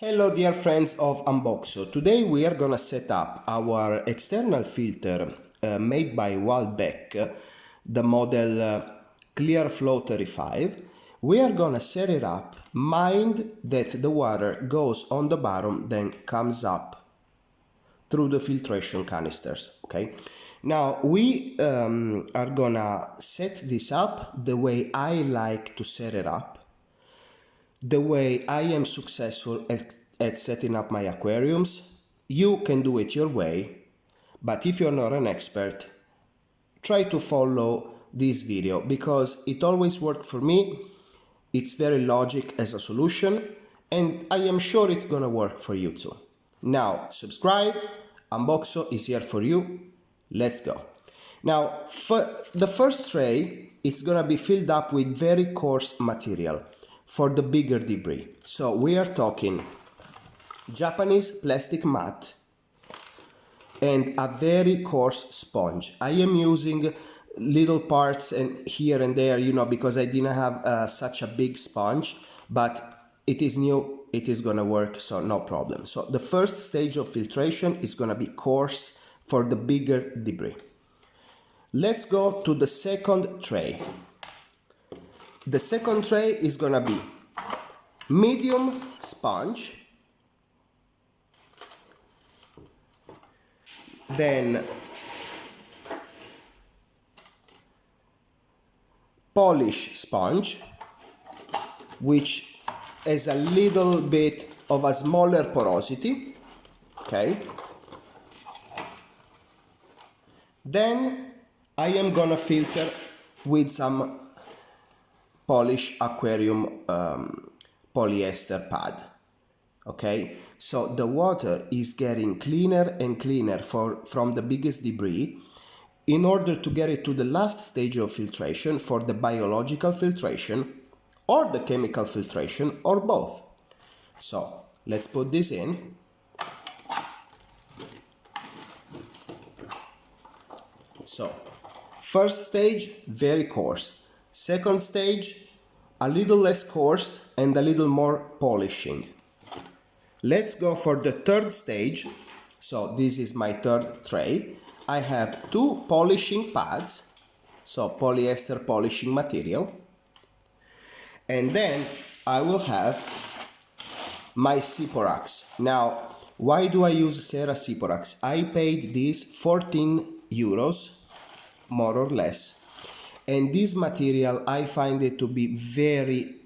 Hello dear friends of Unboxo. Today we are gonna set up our external filter made by Waldbeck, the model Clearflow 35. We are gonna set it up, mind that the water goes on the bottom then comes up through the filtration canisters, okay? Now we are gonna set this up the way I like to set it up, the way I am successful at setting up my aquariums. You can do it your way, but if you're not an expert, try to follow this video because it always worked for me. It's very logic as a solution, and I am sure it's gonna work for you too. Now, subscribe. Unboxo is here for you. Let's go. Now, the first tray, it's gonna be filled up with very coarse material for the bigger debris. So we are talking Japanese plastic mat and a very coarse sponge. I am using little parts and here and there, because I didn't have such a big sponge, but it is new, it is gonna work, so no problem. So the first stage of filtration is gonna be coarse for the bigger debris. Let's go to the second tray. The second tray is gonna be medium sponge, then polish sponge, which has a little bit of a smaller porosity, okay? Then I am gonna filter with some polish aquarium polyester pad, okay? So the water is getting cleaner and cleaner from the biggest debris in order to get it to the last stage of filtration for the biological filtration or the chemical filtration or both. So let's put this in. So first stage, very coarse. Second stage, a little less coarse and a little more polishing. Let's go for the third stage. So this is my third tray. I have two polishing pads, so polyester polishing material. And then I will have my Siporax. Now, why do I use Cera Siporax? I paid this 14 euros, more or less. And this material, I find it to be very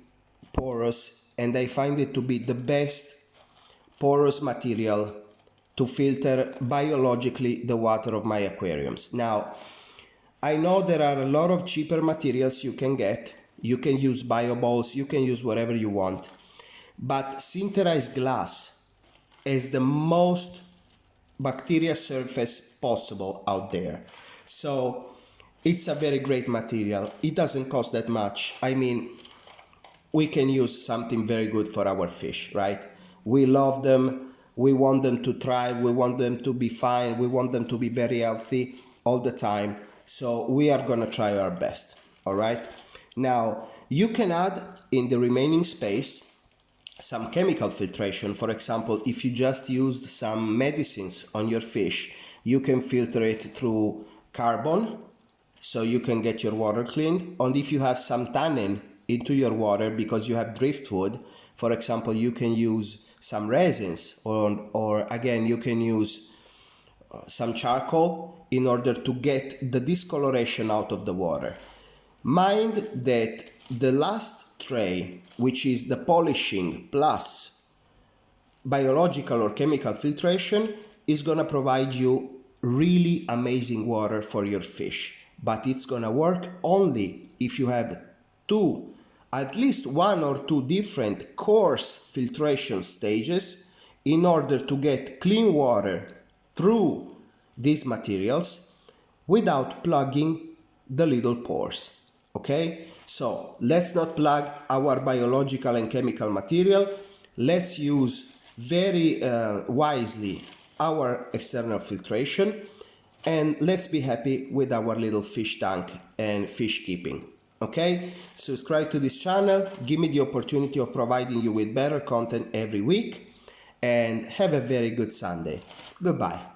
porous, and I find it to be the best porous material to filter biologically the water of my aquariums. Now, I know there are a lot of cheaper materials you can get. You can use bio balls, you can use whatever you want. But sinterized glass is the most bacteria surface possible out there. So it's a very great material. It doesn't cost that much. I mean, we can use something very good for our fish, right? We love them. We want them to thrive. We want them to be fine. We want them to be very healthy all the time. So we are gonna try our best, all right? Now, you can add in the remaining space some chemical filtration. For example, if you just used some medicines on your fish, you can filter it through carbon, so you can get your water cleaned. And if you have some tannin into your water because you have driftwood, for example, you can use some resins, or again, you can use some charcoal in order to get the discoloration out of the water. Mind that the last tray, which is the polishing plus biological or chemical filtration, is gonna provide you really amazing water for your fish. But it's gonna work only if you have at least one or two different coarse filtration stages in order to get clean water through these materials without plugging the little pores, okay? So let's not plug our biological and chemical material. Let's use very wisely our external filtration, and let's be happy with our little fish tank and fish keeping. Okay, subscribe to this channel, give me the opportunity of providing you with better content every week. and have a very good Sunday. Goodbye.